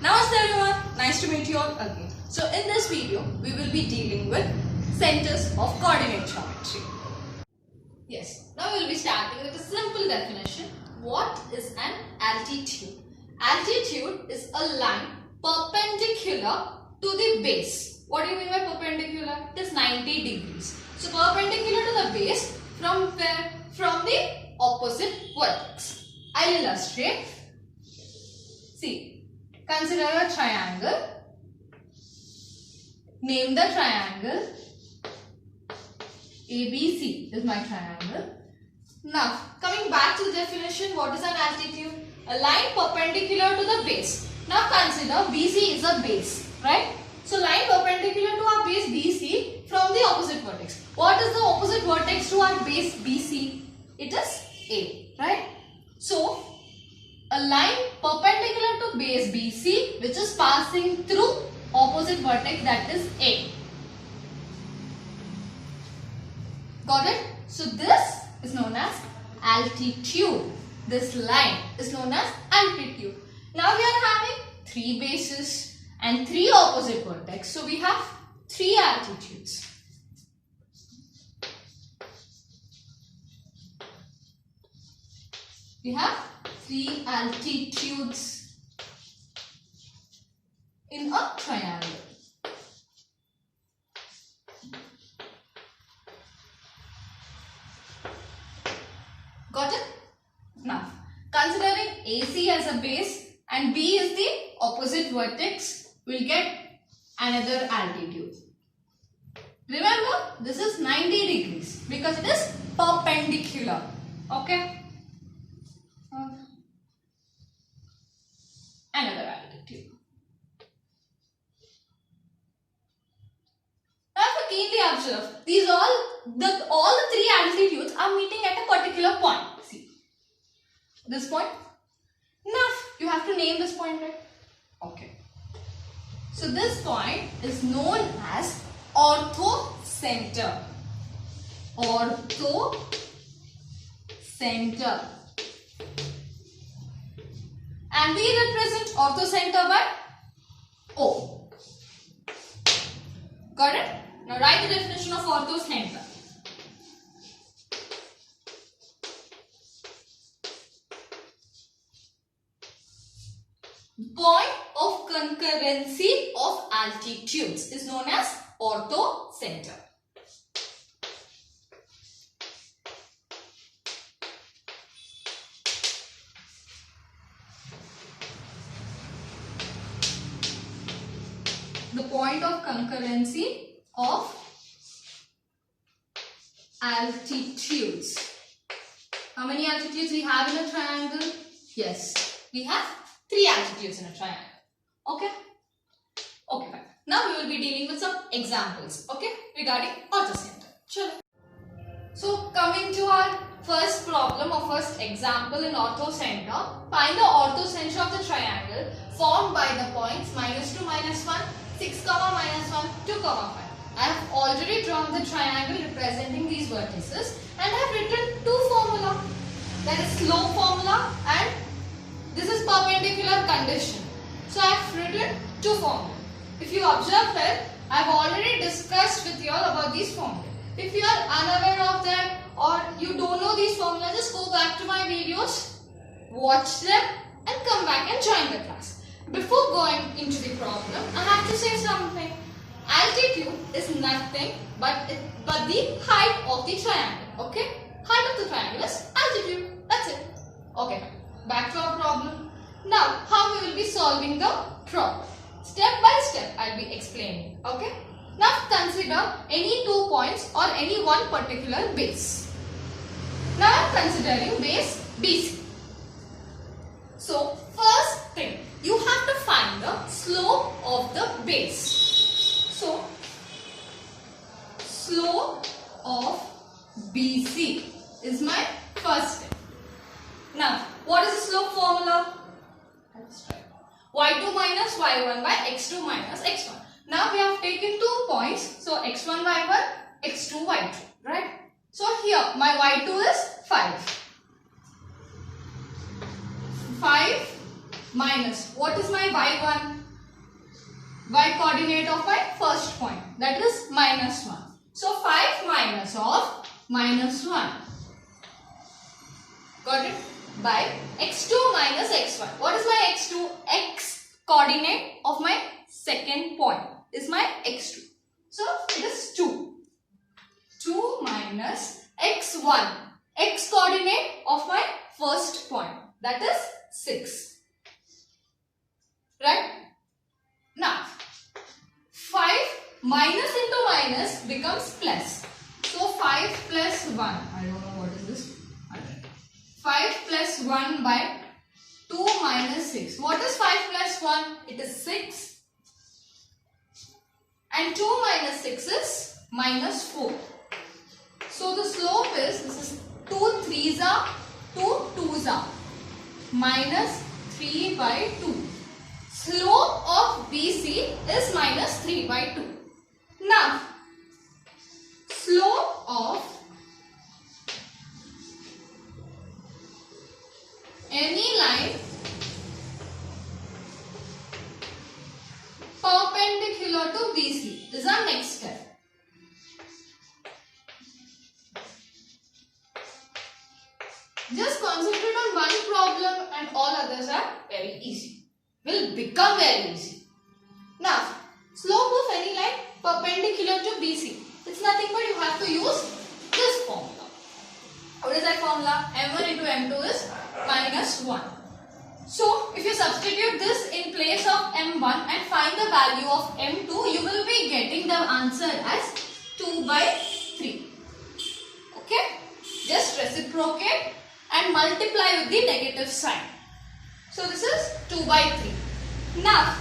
Namaste everyone, nice to meet you all again. So in this video, we will be dealing with centers of coordinate geometry. Yes, now we will be starting with a simple definition. What is an altitude? Altitude is a line perpendicular to the base. What do you mean by perpendicular? It is 90 degrees. So perpendicular to the base from where? From the opposite vertex. I will illustrate. See, consider a triangle. Name the triangle. ABC is my triangle. Now, coming back to the definition, what is an altitude? A line perpendicular to the base. Now consider BC is a base, right? So line perpendicular to our base BC from the opposite vertex. What is the opposite vertex to our base BC? It is A, right? So a line perpendicular to base BC which is passing through opposite vertex, that is A. Got it? So this is known as altitude. This line is known as altitude. Now we are having 3 bases and 3 opposite vertex. So we have 3 altitudes. We have 3 altitudes in a triangle. Got it? Now, considering AC as a base and B is the opposite vertex, we'll get another altitude. Remember, this is 90 degrees because it is perpendicular. Okay? Another altitude. Now, if you keenly observe, these all the 3 altitudes are meeting at a particular point. See, this point. Now, you have to name this point, right? Okay. So this point is known as orthocenter. Orthocenter. And we represent orthocenter by O. Got it? Now write the definition of orthocenter. Point of concurrency of altitudes is known as orthocenter. The point of concurrency of altitudes. How many altitudes we have in a triangle? Yes, we have 3 altitudes in a triangle. Okay? Okay, fine. Now we will be dealing with some examples, okay, regarding orthocenter. Sure. So coming to our first problem or first example in orthocenter, find the orthocenter of the triangle formed by the points -2, -1, 6, -1, 2, 5. I have already drawn the triangle representing these vertices and I have written 2 formula. That is slope formula and this is perpendicular condition. So I have written 2 formulas. If you observe it, I have already discussed with you all about these formulas. If you are unaware of them or you don't know these formulas, just go back to my videos, watch them and come back and join the class. Before going into the problem, I have to say something. Altitude is nothing but the height of the triangle. Okay? Height of the triangle is altitude. That's it. Okay. Back to our problem. Now, how we will be solving the problem? Step by step, I will be explaining. Okay? Now, consider any 2 points or any one particular base. Now, I am considering base BC. So, first thing, you have to find the slope of the base. So, slope of BC is my first step. Now, what is the slope formula? Let's try. y2 minus y1 by x2 minus x1. Now we have taken 2 points. So, x1 y1, x2 y2, right? So, here my y2 is 5. 5 minus. What is my y1? Y coordinate of my first point. That is minus 1. So 5 minus of minus 1. Got it? By x2 minus x1. What is my x2? X coordinate of my second point is my x2. So it is 2. 2 minus x1. X coordinate of my first point. That is 6. Right? Now, 5 minus into minus becomes plus. So 5 plus 1. I don't know what is this. 5 plus 1 by 2 minus 6. What is 5 plus 1? It is 6. And 2 minus 6 is minus 4. So the slope is, this is 2 3s are 2 2s are minus 3 by 2. Slope of BC is minus 3 by 2. Now, slope of any line perpendicular to BC is our next step. Just concentrate on one problem and all others are very easy. Will become very easy. Now, slope of any line perpendicular to BC. It's nothing but you have to use this formula. What is that formula? M1 into M2 is minus 1. So, if you substitute this in place of M1 and find the value of M2, you will be getting the answer as 2 by 3. Okay? Just reciprocate and multiply with the negative sign. So, this is 2 by 3. Now,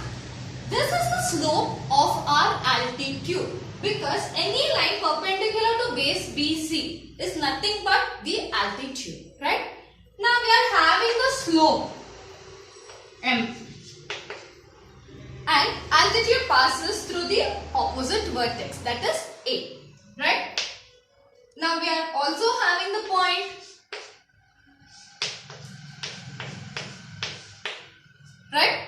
this is the slope of our altitude because any line perpendicular to base BC is nothing but the altitude, right? Now, we are having the slope M and altitude passes through the opposite vertex, that is A, right? Now, we are also having the point right?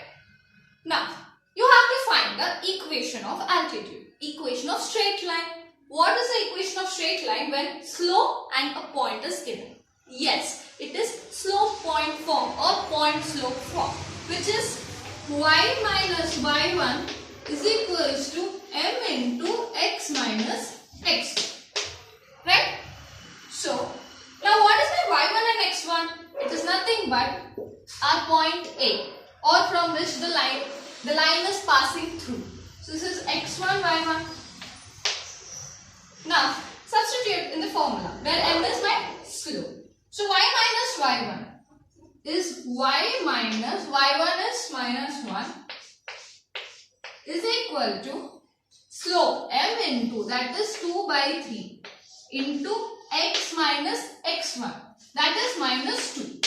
Now, you have to find the equation of altitude, equation of straight line. What is the equation of straight line when slope and a point is given? Yes, it is slope point form or point slope form, which is y minus y1 is equals to m into x minus x. Right? So, now what is my y1 and x1? It is nothing but our point A, or from which the line is passing through. So this is x1, y1. Now, substitute in the formula where m is my slope. So y minus y1 is y minus y1 is minus 1 is equal to slope m into, that is 2 by 3 into x minus x1, that is minus 2.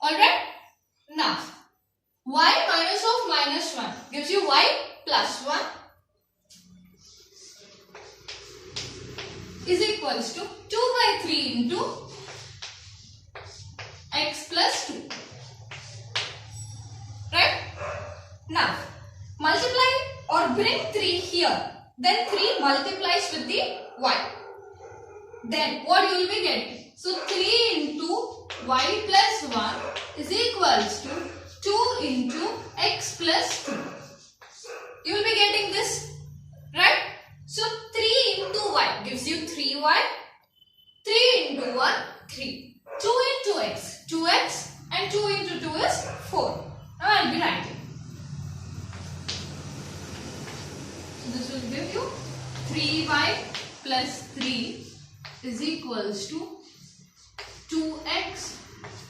Alright? Now, y minus of minus 1 gives you y plus 1 is equals to 2 by 3 into x plus 2. Right? Now, multiply or bring 3 here. Then 3 multiplies with the y. Then what you will be getting? So 3 into y plus 1 is equals to 2 into x plus 2. You will be getting this, right? So 3 into y gives you 3y. 3 into 1, 3. 2 into x, 2x, and 2 into 2 is 4. Now I will be writing. So this will give you 3y plus 3 is equals to 2x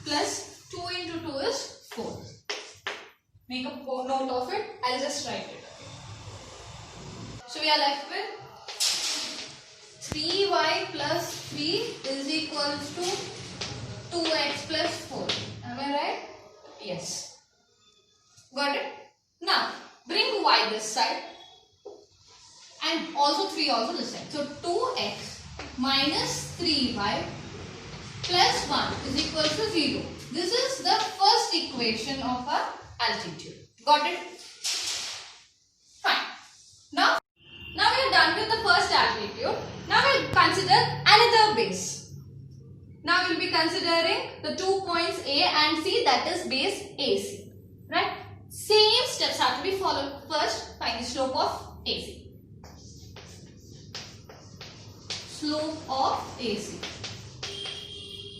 plus 2 into 2 is 4. Make a note of it. I'll just write it. So we are left with 3y plus 3 is equals to 2x plus 4. Am I right? Yes. Got it? Now, bring y this side and also 3 also this side. So 2x minus 3y plus 1 is equal to 0. This is the first equation of our altitude. Got it? Fine. Now we are done with the first altitude. Now we'll consider another base. Now we'll be considering the 2 points A and C, that is base AC. Right? Same steps have to be followed. First, find the slope of AC. Slope of AC.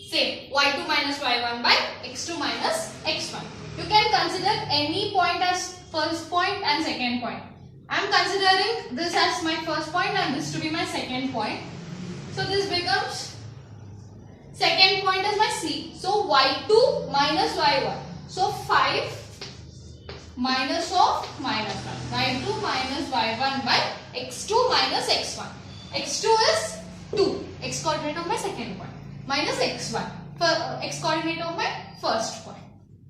Same, y2 minus y1 by x2 minus x1. You can consider any point as first point and second point. I am considering this as my first point and this to be my second point. So this becomes second point as my C. So y2 minus y1. So 5 minus of minus 1. y2 minus y1 by x2 minus x1. x2 is 2, x coordinate of my second point, minus x1, x coordinate of my first point.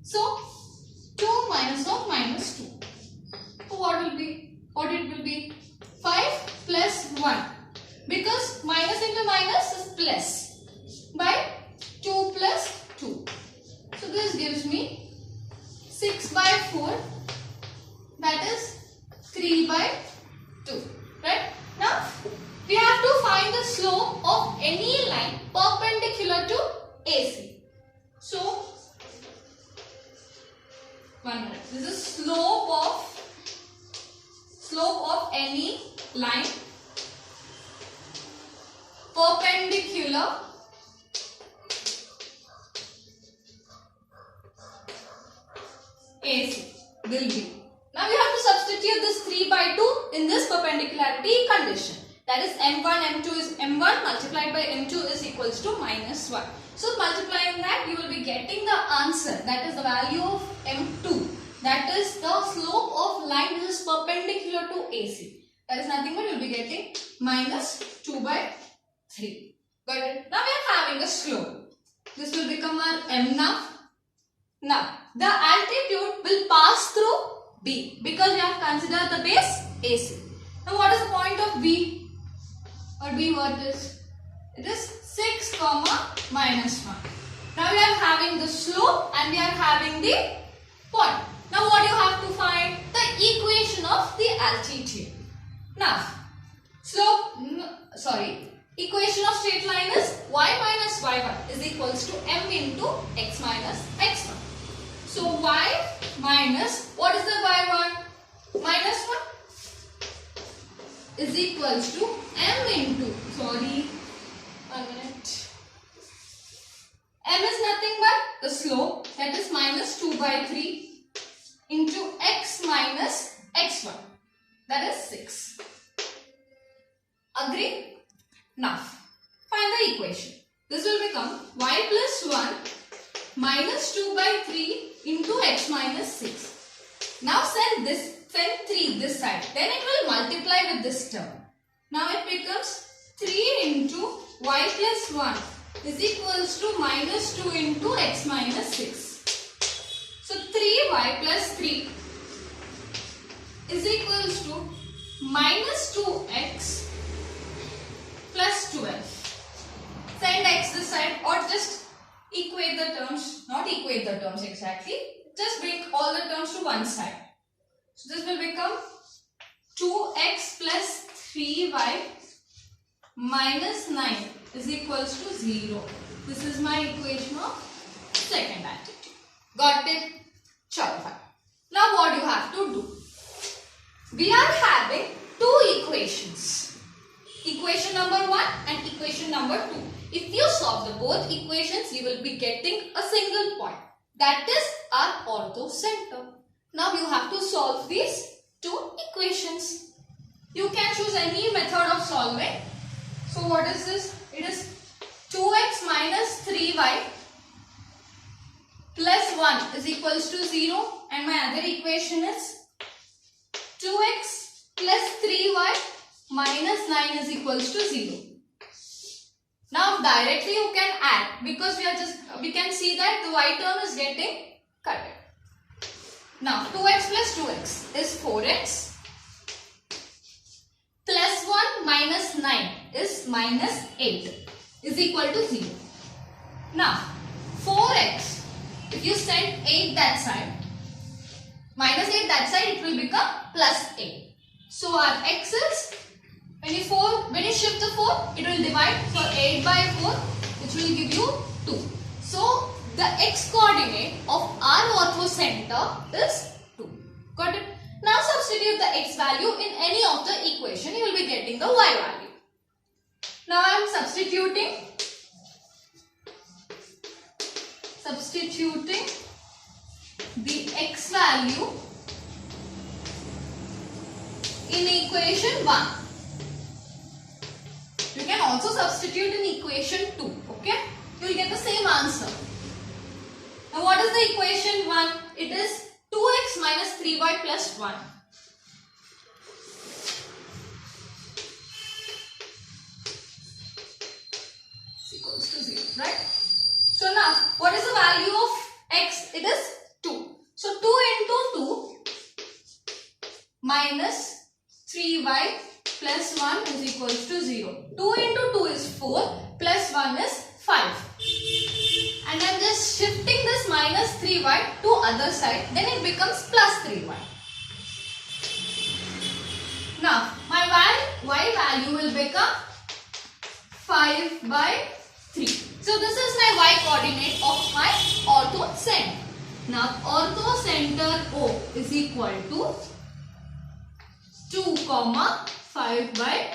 So 2 minus of minus 2. So what will be? What it will be? 5 plus 1. Because minus into minus is plus. By 2 plus 2. So this gives me 6 by 4. That is 3 by 2. Right? Now we have to find the slope of any line perpendicular to AC. So 1 minute. This is slope of any line perpendicular AC will be. Now we have to substitute this 3 by 2 in this perpendicularity condition. That is m1, m2 is m1 multiplied by m2 is equals to minus 1. So multiplying that, you will be getting the answer, that is the value of m2. That is the slope of line which is perpendicular to AC. That is nothing but you will be getting minus 2 by 3. Got it? Now we are having a slope. This will become our m now. Now the altitude will pass through B because we have considered the base AC. Now what is the point of B? Or B what is? It is 6 comma minus 1. Now we are having the slope and we are having the point. Now what you have to find? The equation of the altitude. Now equation of straight line is y minus y1 is equals to m into x minus x1. So y minus, what is the y1? Minus 1 is equals to m into, 1 minute. M is nothing but the slope, that is minus 2 by 3 into x minus x1, that is 6. Agree? Now find the equation. This will become y plus 1 minus 2 by 3 into x minus 6. Now send 3 this side, then it will multiply with this term. Now it becomes 3 into y plus 1 is equals to minus 2 into x minus 6. So 3y plus 3 is equals to minus 2x plus 12. Send x this side or just equate the terms, not equate the terms exactly, just bring all the terms to one side. So this will become 2x plus 3y minus 9 is equals to 0. This is my equation of second altitude. Got it? Chalo fine. Now what you have to do? We are having two equations. Equation number 1 and equation number 2. If you solve the both equations, you will be getting a single point. That is our orthocenter. Now you have to solve these two equations. You can choose any method of solving. So what is this? It is 2x minus 3y plus 1 is equals to 0, and my other equation is 2x plus 3y minus 9 is equals to 0. Now directly you can add because we can see that the y term is getting cut. Now 2x plus 2x is 4x plus 1 minus 9 is minus 8 is equal to 0. Now 4x if you send 8 that side, minus 8 that side, it will become plus 8. So our x is, when you shift the 4, it will divide, so 8 by 4, which will give you 2. So the x coordinate of our orthocenter is 2. Got it? Now substitute the x value in any of the equation, you will be getting the y value. Now I am substituting the x value in equation 1. You can also substitute in equation 2. Okay? You will get the same answer. Now what is the equation 1? It is 2x minus 3y plus 1. Is equals to 0, right? So now, what is the value of x? It is 2. So 2 into 2 minus 3y plus 1 is equals to 0. 2 into 2 is 4 plus 1 is 5. And I am just shifting this minus 3y to other side, then it becomes plus 3y. Now, my y value will become 5 by 3. So, this is my y coordinate of my orthocenter. Now, orthocenter O is equal to 2, 5 by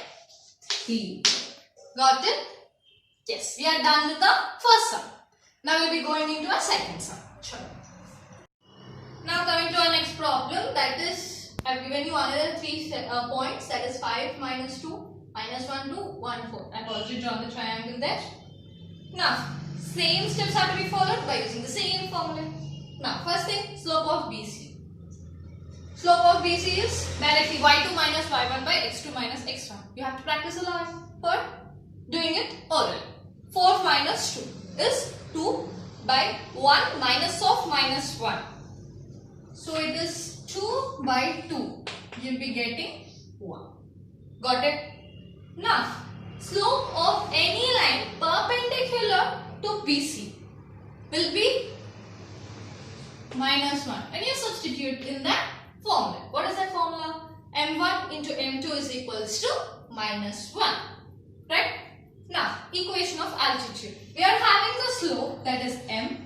3. Got it? Yes, we are done with the first sum. Now we will be going into a second sum. Sure. Now coming to our next problem, that is, I have given you another 3 points, that is 5 minus 2, minus 1, 2, 1, 4. I have already drawn the triangle there. Now, same steps have to be followed by using the same formula. Now, first thing, slope of BC. Slope of BC is directly y2 minus y1 by x2 minus x1. You have to practice a lot for doing it orally. 4 minus 2 is 2 by 1 minus of minus 1. So it is 2 by 2. You will be getting 1. Got it? Now, slope of any line perpendicular to BC will be minus 1. And you substitute in that formula. What is that formula? m1 into m2 is equals to minus 1. Right? Now, equation of altitude. We are having the slope, that is m,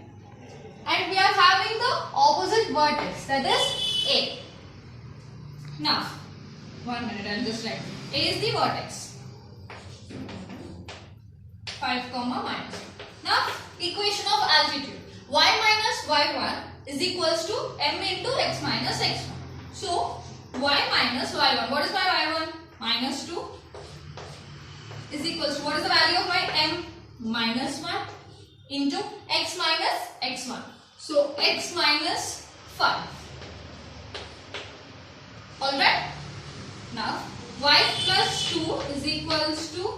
and we are having the opposite vertex, that is a. Now, 1 minute, I will just write. A is the vertex. 5, minus. Now, equation of altitude. Y minus y1 is equals to m into x minus x1. So, y minus y1. What is my y1? Minus 2. Is equals to, what is the value of my m? Minus 1 into x minus x1. So, x minus 5. Alright? Now, y plus 2 is equals to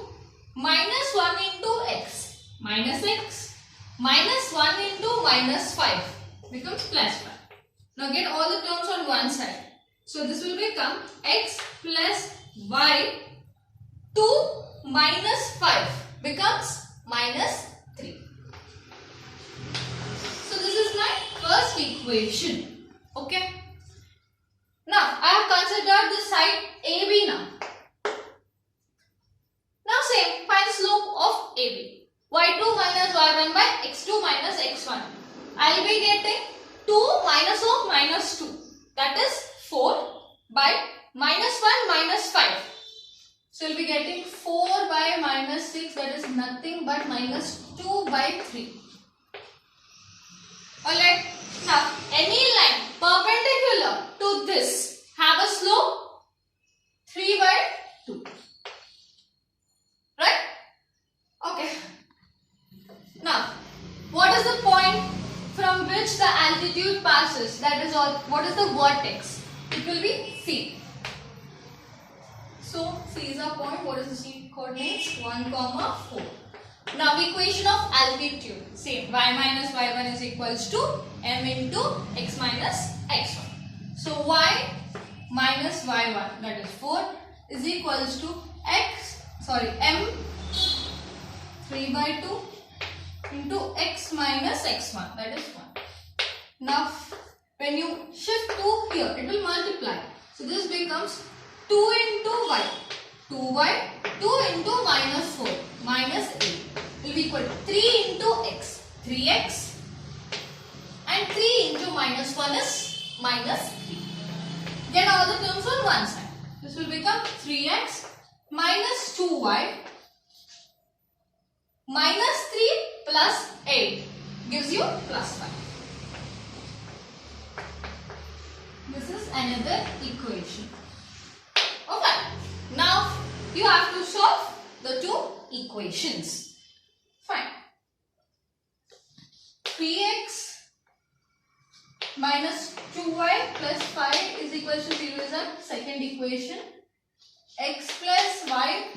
minus 1 into x. Minus x. Minus 1 into minus 5 becomes plus 5. Now, get all the terms on one side. So, this will become x plus y 2 minus 5 becomes minus 3. So this is my first equation. Okay. Now I have considered the side AB now. Now same, find slope of AB. y2 minus y1 by x2 minus x1. I will be getting 2 minus of minus 2. That is 4 by minus 1 minus 5. So, we will be getting 4 by minus 6, that is nothing but minus 2 by 3. Alright. Now, any line perpendicular to this have a slope 3 by 2. Right? Okay. Now, what is the point from which the altitude passes? That is all. What is the vertex? It will be C. So, C is our point. What is the C coordinates? 1, 4. Now, equation of altitude. Same. Y minus y1 is equals to m into x minus x1. So, y minus y1, that is 4, is equals to m 3 by 2 into x minus x1, that is 1. Now when you shift 2 here, it will multiply. So this becomes 2 into y. 2y, 2 into minus 4, minus 8 will be equal to 3 into x, 3x, and 3 into minus 1 is minus 3. Get all the terms on one side. This will become 3x minus 2y minus 3 plus 8 gives you plus 5. This is another equation. Okay. Now you have to solve the two equations. Fine. 3x minus 2y plus 5 is equal to 0 is the second equation. X plus y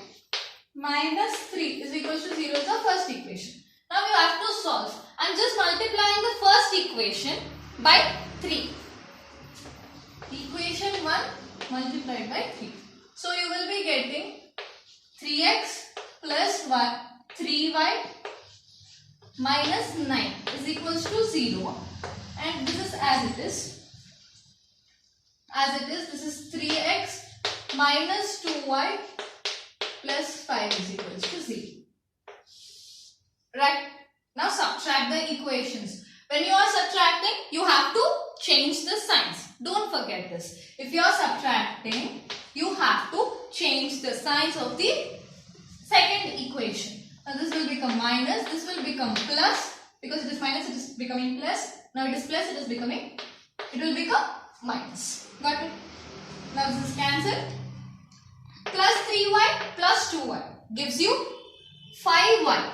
minus 3 is equal to 0 is the first equation. Now you have to solve. I am just multiplying the first equation by 3. Equation 1 multiplied by 3. So you will be getting 3x plus 3y minus 9 is equals to 0, and this is as it is. As it is, this is 3x minus 2y plus 5 is equals to 0. Right. Now subtract the equations. When you are subtracting, you have to change the signs. Don't forget this. If you are subtracting, you have to change the signs of the second equation. Now this will become minus, this will become plus. Because it is minus, it is becoming plus. Now it is plus, it will become minus. Got it? Now this is cancelled. Plus 3y plus 2y gives you 5y.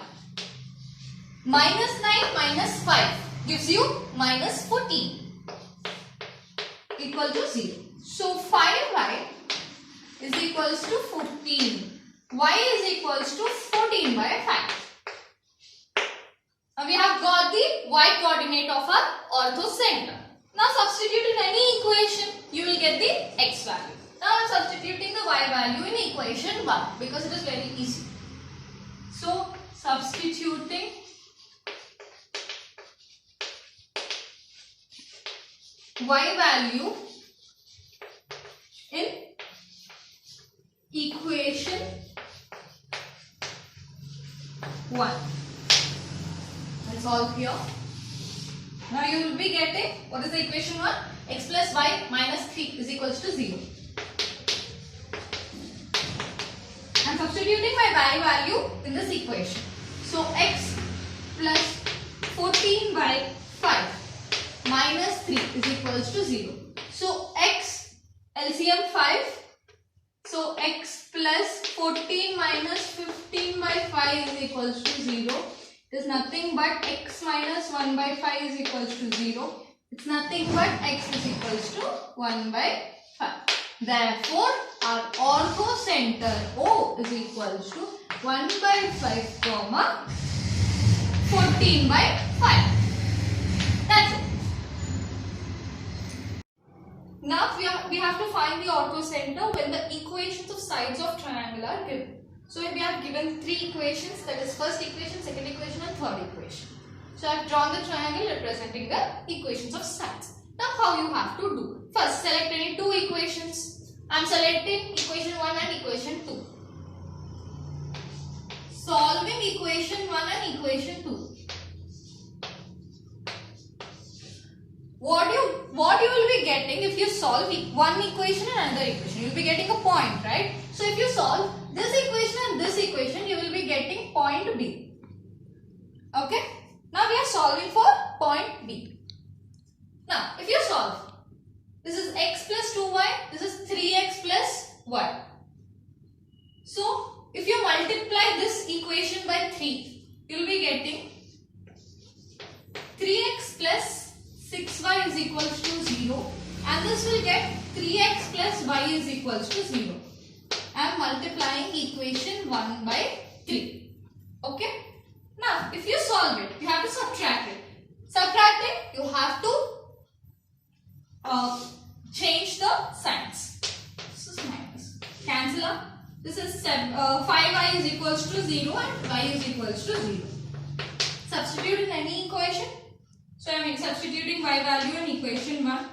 Minus 9 minus 5 gives you minus 14 equal to 0. So 5y is equals to 14. Y is equals to 14 by 5. Now we have got the y coordinate of our orthocenter. Now substitute in any equation, you will get the x value. Now I am substituting the y value in equation 1 because it is very easy. So substituting y value in equation 1. That's all here. Now you will be getting, what is the equation 1? X plus y minus 3 is equals to 0. I am substituting my y value in this equation. So x plus 14 by 5 minus 3 is equals to 0. So x LCM 5. So x plus 14 minus 15 by 5 is equals to 0. It is nothing but x minus 1 by 5 is equals to 0. It's nothing but x is equals to 1 by 5. Therefore, our orthocenter O is equals to 1 by 5 comma 14 by 5. That's it. Now we have to find the orthocenter when the equations of sides of triangle are given. So we have given 3 equations, that is first equation, second equation and third equation. So I have drawn the triangle representing the equations of sides. Now how you have to do? First select any 2 equations. I am selecting equation 1 and equation 2. Solving equation 1 and equation 2. What you will be getting if you solve one equation and another equation? You will be getting a point, right? So if you solve this equation and this equation, you will be getting point B. Okay? Now we are solving for point B. Now if you solve, this is x plus 2y, this is 3x plus y. So if you multiply this equation by 3, you will be getting 3x plus 6y is equals to 0, and this will get 3x plus y is equals to 0. I am multiplying equation 1 by 3. Okay? Now, if you solve it, you have to subtract it. Subtracting, you have to change the signs. This is minus. Cancel out. This is 5y is equals to 0 and y is equals to 0. Substitute in any equation. So I am substituting y value in equation 1.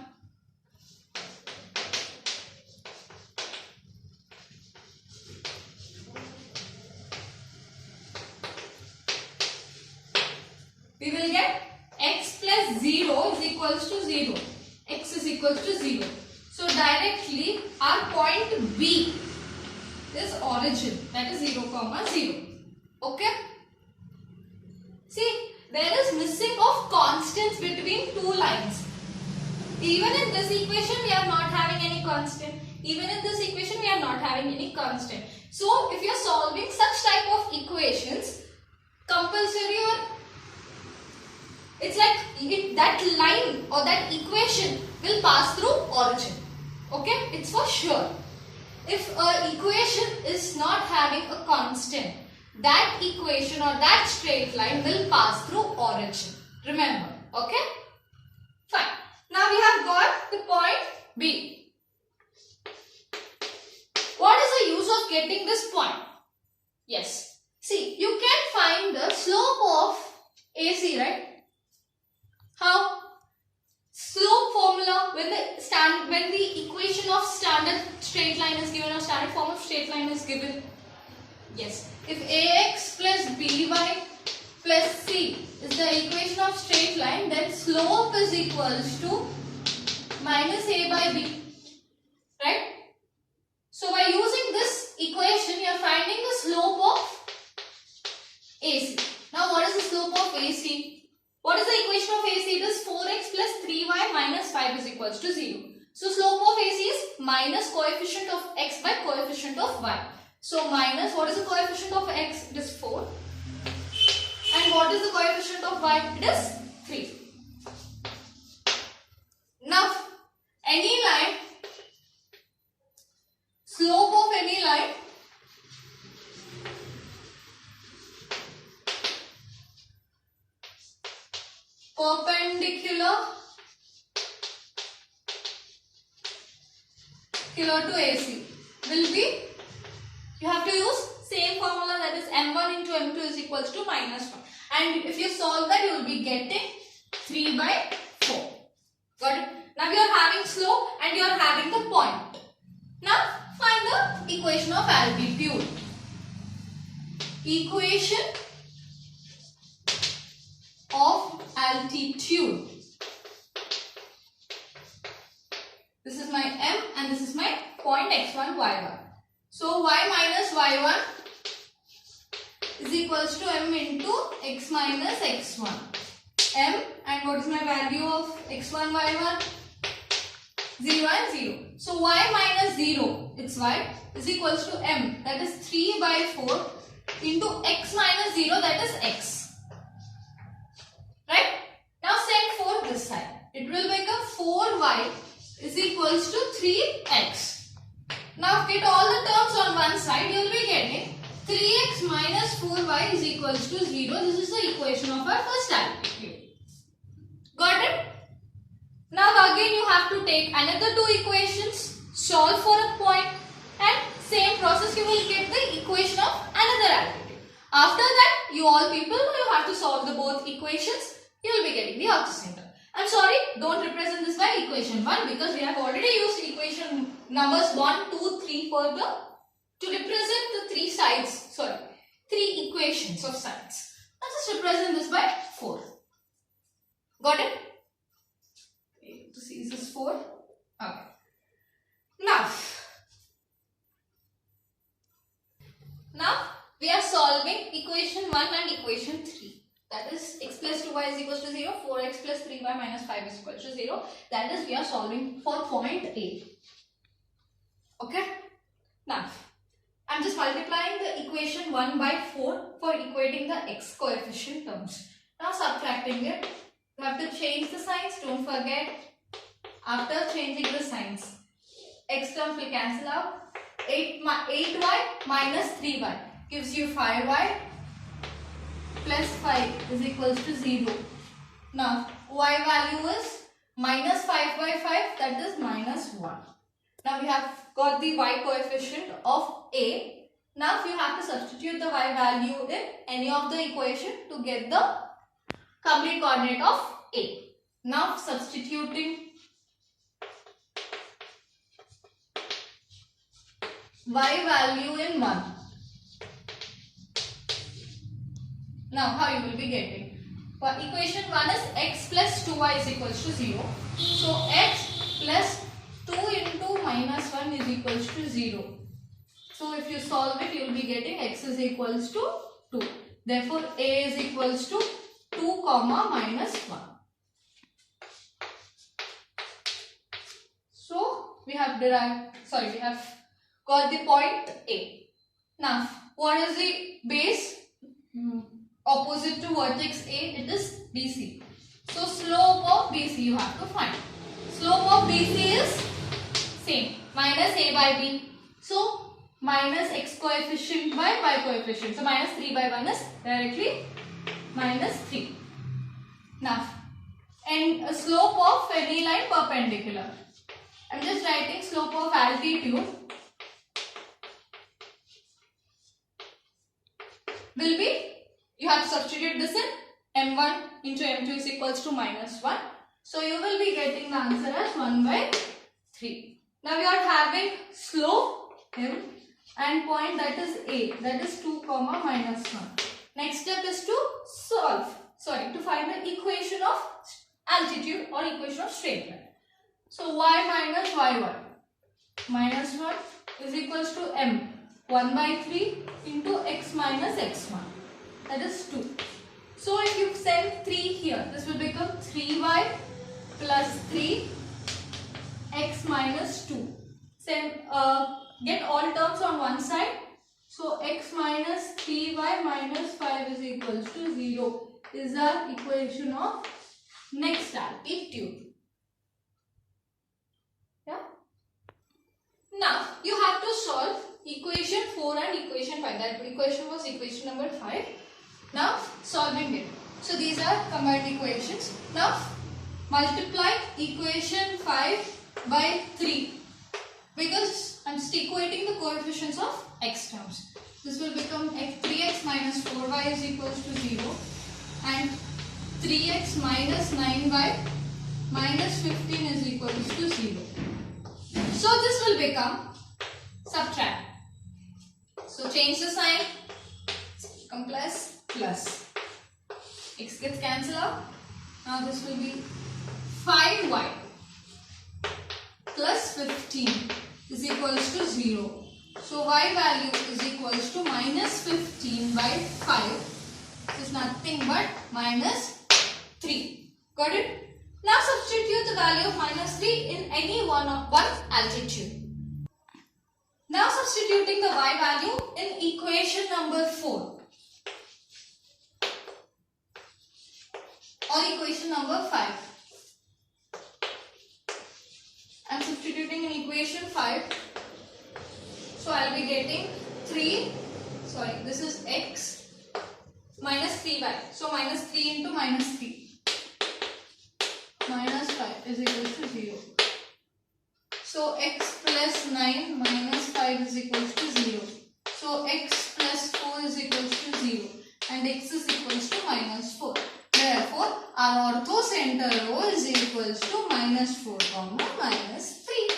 We will get x plus 0 is equals to 0. X is equals to 0. So directly our point B is origin, that is 0, 0. Okay? See, there is missing of constants between two lines. Even in this equation we are not having any constant. Even in this equation we are not having any constant. So if you are solving such type of equations, compulsory or it's like that line or that equation will pass through origin. Okay, it's for sure. If an equation is not having a constant, that equation or that straight line will pass through origin. Remember, okay? Fine. Now we have got the point B. What is the use of getting this point? Yes. See, you can find the slope of AC, right? How? Slope formula when the equation of standard straight line is given or standard form of straight line is given. Yes. If AX plus BY plus C is the equation of straight line, then slope is equals to minus A by B. Right? So by using this equation, you are finding the slope of AC. Now what is the slope of AC? What is the equation of AC? It is 4x plus 3y minus 5 is equals to 0. So slope of AC is minus coefficient of x by coefficient of y. So minus, what is the coefficient of x? It is 4. And what is the coefficient of y? It is 3. Now, any line, slope of any line perpendicular to AC will be, you have to use same formula, that is m1 into m2 is equals to minus 1. And if you solve that, you will be getting 3 by 4. Got it? Now you are having slope and you are having the point. Now find the equation of altitude. Equation of altitude. This is my m and this is my point x1, y1. So y minus y1 is equals to m into x minus x1. M, and what is my value of x1, y1? 0 and 0. So y minus 0, it's y, is equals to m, that is 3 by 4 into x minus 0, that is x. Right? Now send 4 this side. It will become 4y is equals to 3x. Now get all the terms on one side, you will be getting 3x minus 4y is equals to 0. This is the equation of our first altitude. Got it? Now again you have to take another two equations, solve for a point, and same process you will get the equation of another altitude. After that, you all people, you have to solve the both equations. You will be getting the orthocenter. I'm sorry, don't represent this by equation 1 because we have already used equation numbers 1, 2, 3 for the to represent the three sides. Three equations of sides. Let's just represent this by 4. Got it? To see, is this 4? Okay. Now we are solving equation 1 and equation 3. That is x plus 2y is equals to 0, 4x plus 3y minus 5 is equals to 0. That is, we are solving for point A. Okay? Now, I am just multiplying the equation 1 by 4 for equating the x coefficient terms. Now subtracting it, you have to change the signs, don't forget. After changing the signs, x terms will cancel out. 8y minus 3y gives you 5y plus 5 is equals to 0. Now y value is minus 5 by 5, that is minus 1. Now we have got the y coefficient of A. Now you have to substitute the y value in any of the equation to get the complete coordinate of A. Now substituting y value in 1. Now how you will be getting? For equation 1 is x plus 2y is equals to 0. So x plus 2 into minus 1 is equals to 0. So if you solve it, you will be getting x is equals to 2. Therefore A is equals to 2 comma minus 1. So we have got the point A. Now what is the base? Opposite to vertex A, it is BC. So slope of BC you have to find. Slope of BC is same, minus A by B. So minus x coefficient by y coefficient. So minus 3 by 1 is directly minus 3. Now, and a slope of any line perpendicular. I am just writing slope of altitude will be, you have to substitute this in m1 into m2 is equals to minus 1. So you will be getting the answer as 1 by 3. Now we are having slope m and point that is A, that is 2 comma minus 1. Next step is to to find the equation of altitude or equation of straight line. So y minus y1 minus 1 is equals to m 1 by 3 into x minus x1, that is 2. So if you send 3 here, this will become 3y plus 3 x minus 2. Send get all terms on one side. So x minus 3y minus 5 is equals to 0 is our equation of next altitude. Yeah. Now you have to solve equation 4 and equation 5. That equation was equation number 5. Now solving it. So these are combined equations. Now multiply equation 5 by 3 because I am equating the coefficients of x terms. This will become 3x minus 4y is equals to 0 and 3x minus 9y minus 15 is equals to 0. So this will become subtract. So change the sign, become plus, plus. X gets cancelled out. Now this will be 5y plus 15 is equals to 0. So y value is equals to minus 15 by 5. This is nothing but minus 3. Got it? Now substitute the value of minus 3 in any one altitude. Now substituting the y value in equation number 4 or equation number 5. I am substituting in equation 5. So I will be getting this is x minus 3y. So minus 3 into minus 3. Minus 5 is equal to 0. So x plus 9 minus 5 is equal to 0. So x plus 4 is equal to 0 and x is equal to minus 4. Therefore, our orthocenter rho is equal to minus 4 comma minus 3.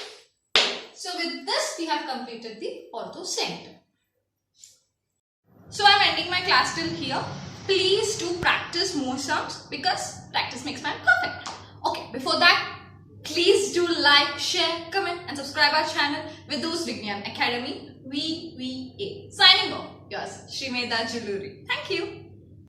So with this we have completed the orthocenter. So I am ending my class till here. Please do practice more sums because practice makes man perfect. Okay, before that, please do like, share, comment and subscribe our channel Vidhu's Vignan Academy VVA. Signing off, yours Srimeda Juluri. Thank you.